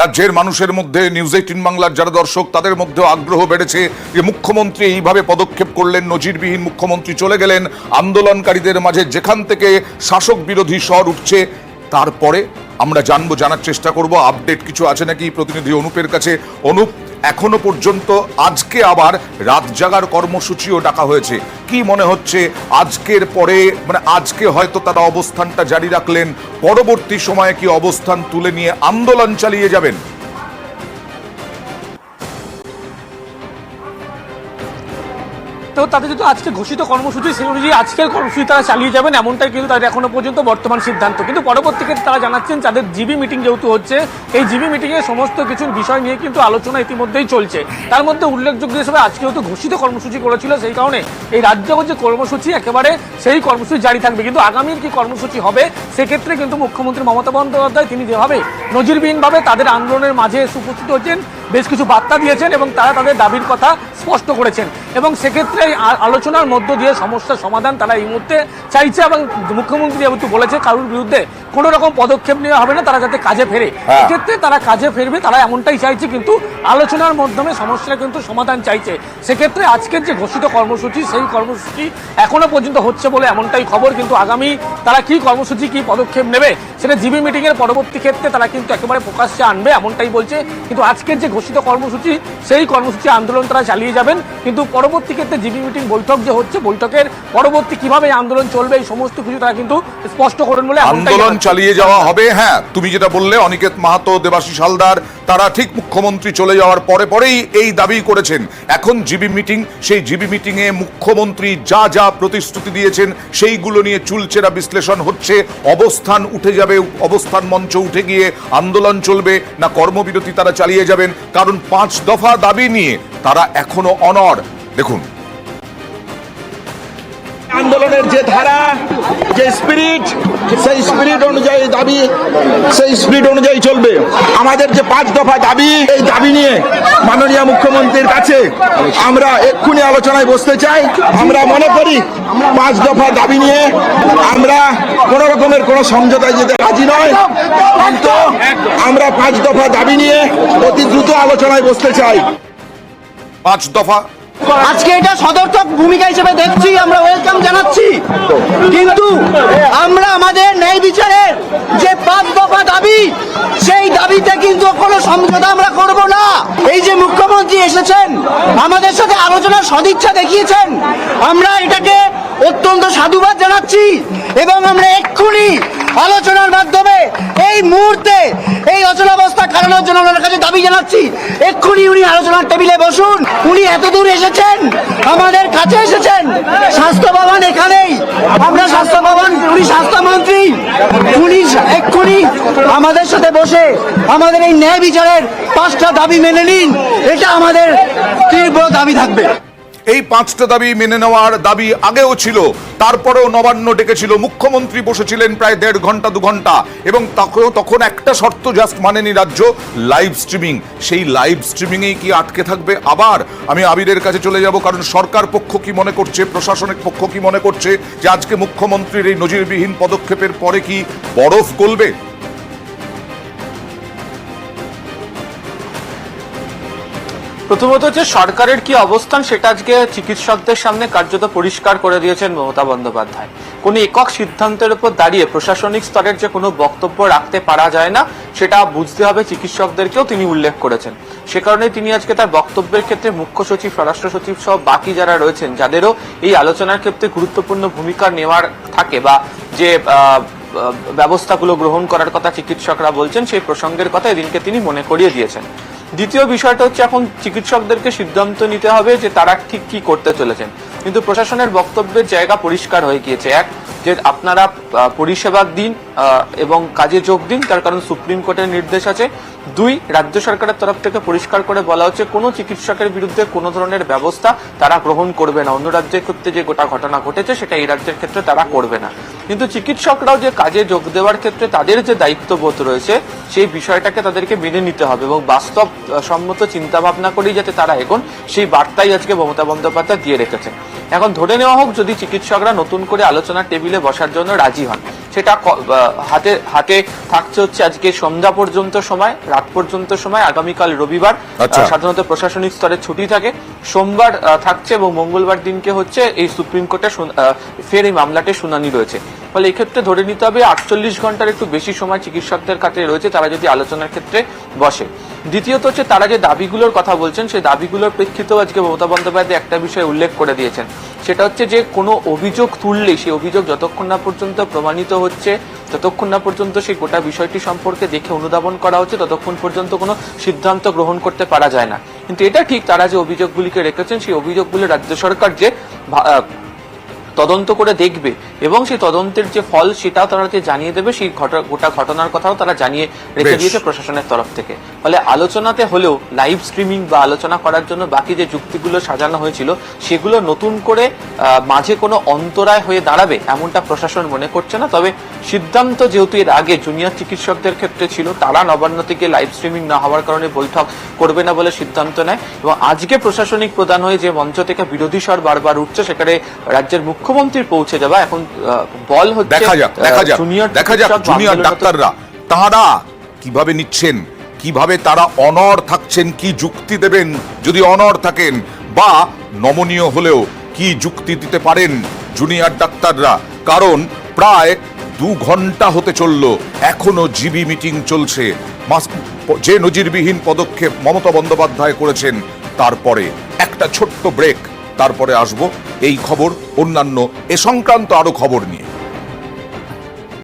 রাজ্যের মানুষের মধ্যে নিউজ 18 বাংলার যারা দর্শক তাদের মধ্যে আগ্রহ বেড়েছে যে মুখ্যমন্ত্রী এইভাবে পদক্ষেপ করলেন, নজিরবিহীন মুখ্যমন্ত্রী চলে গেলেন আন্দোলনকারীদের মাঝে যেখান থেকে শাসক বিরোধী স্বর উঠছে। তারপরে আমরা জানার চেষ্টা করব আপডেট কিছু আছে নাকি প্রতিনিধি অনুপের কাছে। অনুপ, এখনো পর্যন্ত আজকে আবার রাত জাগার কর্মসূচিও ডাকা হয়েছে, কি মনে হচ্ছে আজকের পরে, মানে আজকে হয়তো তারা অবস্থানটা জারি রাখলেন, পরবর্তী সময়ে কি অবস্থান তুলে নিয়ে আন্দোলন চালিয়ে যাবেন? তো তাদের যেহেতু আজকে ঘোষিত কর্মসূচি সেই অনুযায়ী আজকের কর্মসূচি তারা চালিয়ে যাবেন, এমনটাই কিন্তু তাদের এখনো পর্যন্ত বর্তমান সিদ্ধান্ত। কিন্তু পরবর্তী ক্ষেত্রে তারা জানাচ্ছেন তাদের জিবি মিটিং যেহেতু হচ্ছে, এই জিবি মিটিংয়ে সমস্ত কিছুর বিষয় নিয়ে কিন্তু আলোচনা ইতিমধ্যেই চলছে। তার মধ্যে উল্লেখযোগ্য হিসেবে আজকে যেহেতু ঘোষিত কর্মসূচি করেছিল, সেই কারণে এই রাজ্যগত যে কর্মসূচি একেবারে সেই কর্মসূচি জারি থাকবে। কিন্তু আগামীর কি কর্মসূচি হবে সেক্ষেত্রে কিন্তু মুখ্যমন্ত্রী মমতা বন্দ্যোপাধ্যায় তিনি যেভাবে নজিরবিহীনভাবে তাদের আন্দোলনের মাঝে উপস্থিত হচ্ছেন, বেশ কিছু বার্তা দিয়েছেন এবং তারা তাদের দাবির কথা স্পষ্ট করেছেন এবং সেক্ষেত্রে আলোচনার মধ্য দিয়ে সমস্যার সমাধান তারা এই মুহূর্তে চাইছে। এবং মুখ্যমন্ত্রী যেহেতু বলেছে কারোর বিরুদ্ধে কোনো রকম পদক্ষেপ নেওয়া হবে না, তারা যাতে কাজে ফেরে, এক্ষেত্রে তারা কাজে ফেরবে, তারা এমনটাই চাইছে। কিন্তু আলোচনার মাধ্যমে সমস্যার কিন্তু সমাধান চাইছে। সেক্ষেত্রে আজকের যে ঘোষিত কর্মসূচি সেই কর্মসূচি এখনো পর্যন্ত হচ্ছে বলে এমনটাই খবর। কিন্তু আগামী তারা কি কর্মসূচি কি পদক্ষেপ নেবে সেটা জিবি মিটিং এর পরবর্তী ক্ষেত্রে তারা কিন্তু একেবারে প্রকাশ্যে আনবে এমনটাই বলছে। কিন্তু আজকের যে ঘোষিত কর্মসূচি সেই কর্মসূচি আন্দোলন তারা চালিয়ে যাবেন। কিন্তু পরবর্তী ক্ষেত্রে জিবি মিটিং বৈঠক যে হচ্ছে, বৈঠকের পরবর্তী কিভাবে আন্দোলন চলবে এই সমস্ত কিছু তারা কিন্তু স্পষ্ট করেন বলে আন্দোলন চালিয়ে যাওয়া হবে। হ্যাঁ, তুমি যেটা বললে অনিকেত মাহাতো, দেবাশিস হালদার তারা ঠিক মুখ্যমন্ত্রী চলে যাওয়ার পরেই এই দাবি করেছেন। এখন জিবি মিটিং, সেই জিবি মিটিং এ মুখ্যমন্ত্রী যা যা প্রতিশ্রুতি দিয়েছেন সেইগুলো নিয়ে চুলচেরা বিশ্লেষণ হচ্ছে। অবস্থান উঠে যাবে, অবস্থান মঞ্চ উঠে গিয়ে আন্দোলন চলবে না কর্মবিরতি তারা চালিয়ে যাবেন, কারণ 5 দফা দাবি নিয়ে তারা এখনো অনড়। দেখুন আন্দোলনের যে ধারা, যে স্পিরিট, সেই স্পিরিট অনুযায়ী দাবি, সেই স্পিরিট অনুযায়ী চলবে। আমাদের যে 5 দফা দাবি, এই দাবি নিয়ে মাননীয় মুখ্যমন্ত্রীর কাছে আমরা এক্ষুনি আলোচনায় বসতে চাই। আমরা মনে করি 5 দফা দাবি নিয়ে আমরা কোন রকমের কোন সমঝোতায় যেতে রাজি নয়, কিন্তু আমরা 5 দফা দাবি নিয়ে অতি দ্রুত আলোচনায় বসতে চাই। 5 দফা আজকে এটা সদর্থক ভূমিকা হিসেবে দেখছি, আমরা ওয়েলকাম জানাচ্ছি। কিন্তু আমরা আমাদের ন্যায় বিচারের যে 5 দফা দাবি, সেই দাবিতে কিন্তু কোনো সমঝোতা আমরা করব না। এই যে মুখ্যমন্ত্রী এসেছেন আমাদের সাথে আলোচনার সদিচ্ছা দেখিয়েছেন, আমরা এটাকে অত্যন্ত সাধুবাদ জানাচ্ছি এবং আমরা এক্ষুনি আলোচনার মাধ্যমে এই মুহূর্তে এই অচলাবস্থা কাটানোর জন্য ওনার কাছে দাবি জানাচ্ছি। এক্ষুনি উনি আলোচনার টেবিলে বসুন। উনি এত দূর এসেছেন, আমাদের কাছে এসেছেন, স্বাস্থ্য ভবন এখানেই, আমরা স্বাস্থ্য ভবন, উনি স্বাস্থ্যমন্ত্রী, উনি এক্ষুনি আমাদের সাথে বসে আমাদের এই ন্যায় বিচারের 5টা দাবি মেনে নিন, এটা আমাদের তীব্র দাবি থাকবে। এই 5টা দাবি মেনে নেওয়ার দাবি আগেও ছিল, তারপরেও নবান্ন ডেকেছিল, মুখ্যমন্ত্রী বসেছিলেন প্রায় 1.5 ঘন্টা 2 ঘন্টা এবং তখন একটা শর্ত জাস্ট মানেনি রাজ্য, লাইভ স্ট্রিমিং। সেই লাইভ স্ট্রিমিংয়েই কি আটকে থাকবে আবার? আমি আবিরের কাছে চলে যাব, কারণ সরকার পক্ষ কি মনে করছে, প্রশাসনিক পক্ষ কি মনে করছে যে আজকে মুখ্যমন্ত্রীর এই নজিরবিহীন পদক্ষেপের পরে কি বরফ গলবে? প্রথমত হচ্ছে সরকারের কি অবস্থান সেটা আজকে চিকিৎসকদের সামনে কার্যত পরিষ্কার করে দিয়েছেন মমতা বন্দ্যোপাধ্যায়। কোন একক সিদ্ধান্তের উপর দাঁড়িয়ে প্রশাসনিক স্তরের যে কোনো বক্তব্য রাখতে পারা যায় না সেটা বুঝতে হবে চিকিৎসকদেরকেও তিনি উল্লেখ করেছেন। সে কারণে তিনি আজকে তার বক্তব্যের ক্ষেত্রে মুখ্য সচিব, স্বরাষ্ট্র সচিব সহ বাকি যারা রয়েছেন যাদেরও এই আলোচনার ক্ষেত্রে গুরুত্বপূর্ণ ভূমিকা নেওয়ার থাকে বা যে ব্যবস্থাগুলো গ্রহণ করার কথা চিকিৎসকরা বলছেন সেই প্রসঙ্গের কথা এদিনকে তিনি মনে করিয়ে দিয়েছেন। দ্বিতীয় বিষয়টা হচ্ছে এখন চিকিৎসকদেরকে সিদ্ধান্ত নিতে হবে যে তারা ঠিক কি করতে চলেছেন। কিন্তু প্রশাসনের বক্তব্যের জায়গা পরিষ্কার হয়ে গিয়েছে। এক, যে আপনারা পরিষেবা দিন এবং কাজে যোগ দিন, তার কারণ সুপ্রিম কোর্টের নির্দেশ আছে। 2, রাজ্য সরকারের তরফ থেকে পরিষ্কার করে বলা হচ্ছে কোনো চিকিৎসকের বিরুদ্ধে কোনো ধরনের ব্যবস্থা তারা গ্রহণ করবে না। অন্য রাজ্যের ক্ষেত্রে যে গোটা ঘটনা ঘটেছে সেটা এই রাজ্যের ক্ষেত্রে তারা করবে না। কিন্তু চিকিৎসকরাও যে কাজে যোগ দেওয়ার ক্ষেত্রে তাদের যে দায়িত্ববোধ রয়েছে সেই বিষয়টাকে তাদেরকে মেনে নিতে হবে এবং বাস্তব সম্মত চিন্তা ভাবনা করেই যাতে তারা এগোন সেই বার্তাই আজকে মমতা বন্দ্যোপাধ্যায় দিয়ে রেখেছেন। এখন ধরে নেওয়া হোক যদি চিকিৎসকরা নতুন করে আলোচনার টেবিলে বসার জন্য রাজি হন, সেটা হাতে হাতে থাকছে হচ্ছে আজকে সন্ধ্যা পর্যন্ত সময়, রাত পর্যন্ত সময়। আগামীকাল রবিবার আচ্ছা। সাধারণত প্রশাসনিক স্তরে ছুটি থাকে। সোমবার থাকছে এবং মঙ্গলবার দিনকে হচ্ছে এই সুপ্রিম কোর্টে ফের এই মামলাটির শুনানি রয়েছে। ফলে এক্ষেত্রে ধরে নিতে হবে 48 ঘন্টার একটু বেশি সময় চিকিৎসকদের কাছে রয়েছে তারা যদি আলোচনার ক্ষেত্রে বসে। দ্বিতীয়ত হচ্ছে তারা যে দাবিগুলোর কথা বলছেন সেই দাবিগুলোর প্রেক্ষিতেও আজকে মমতা বন্দ্যোপাধ্যায় একটা বিষয় উল্লেখ করে দিয়েছেন, সেটা হচ্ছে যে কোনো অভিযোগ তুললে সেই অভিযোগ যতক্ষণ না পর্যন্ত প্রমাণিত হচ্ছে, যতক্ষণ না পর্যন্ত সেই গোটা বিষয়টি সম্পর্কে দেখে অনুধাবন করা হচ্ছে, ততক্ষণ পর্যন্ত কোনো সিদ্ধান্ত গ্রহণ করতে পারা যায় না। কিন্তু এটা ঠিক, তারা যে অভিযোগগুলিকে রেখেছেন সেই অভিযোগগুলো রাজ্য সরকার যে তদন্ত করে দেখবে এবং সেই তদন্তের যে ফল সেটাও তারা যে জানিয়ে দেবে, সেই গোটা ঘটনার কথাও তারা জানিয়ে রেখে দিয়েছে প্রশাসনের তরফ থেকে। ফলে আলোচনাতে হলেও লাইভ স্ট্রিমিং বা আলোচনা করার জন্য বাকি যে যুক্তিগুলো সাজানো হয়েছিল সেগুলো নতুন করে মাঝে কোনো অন্তরায় হয়ে দাঁড়াবে এমনটা প্রশাসন মনে করছে না। তবে সিদ্ধান্ত যেহেতু এর আগে জুনিয়র চিকিৎসকদের ক্ষেত্রে ছিল, তারা নবান্ন থেকে লাইভ স্ট্রিমিং না হওয়ার কারণে বৈঠক করবে না বলে সিদ্ধান্ত নেয় এবং আজকে প্রশাসনিক প্রধান হয়ে যে মঞ্চ থেকে বিরোধী স্বর বারবার উঠছে সেখানে রাজ্যের মুখ্যমন্ত্রীর পৌঁছে যাওয়া এখন বল হচ্ছে। দেখা যাক জুনিয়র ডাক্তাররা তারা কিভাবে নিচ্ছেন, কিভাবে তারা অনড় থাকছেন, কি যুক্তি দেবেন যদি অনড় থাকেন, বা নমনীয় হলেও কি যুক্তি দিতে পারেন জুনিয়র ডাক্তাররা। কারণ প্রায় 2 ঘন্টা হতে চলল, এখনো জিবি মিটিং চলছে। যে নজিরবিহীন পদক্ষেপ মমতা বন্দ্যোপাধ্যায় করেছেন, তারপরে একটা ছোট্ট ব্রেক, তারপরে আসবো এই খবর অন্যান্য এ সংক্রান্ত আরো খবর নিয়ে।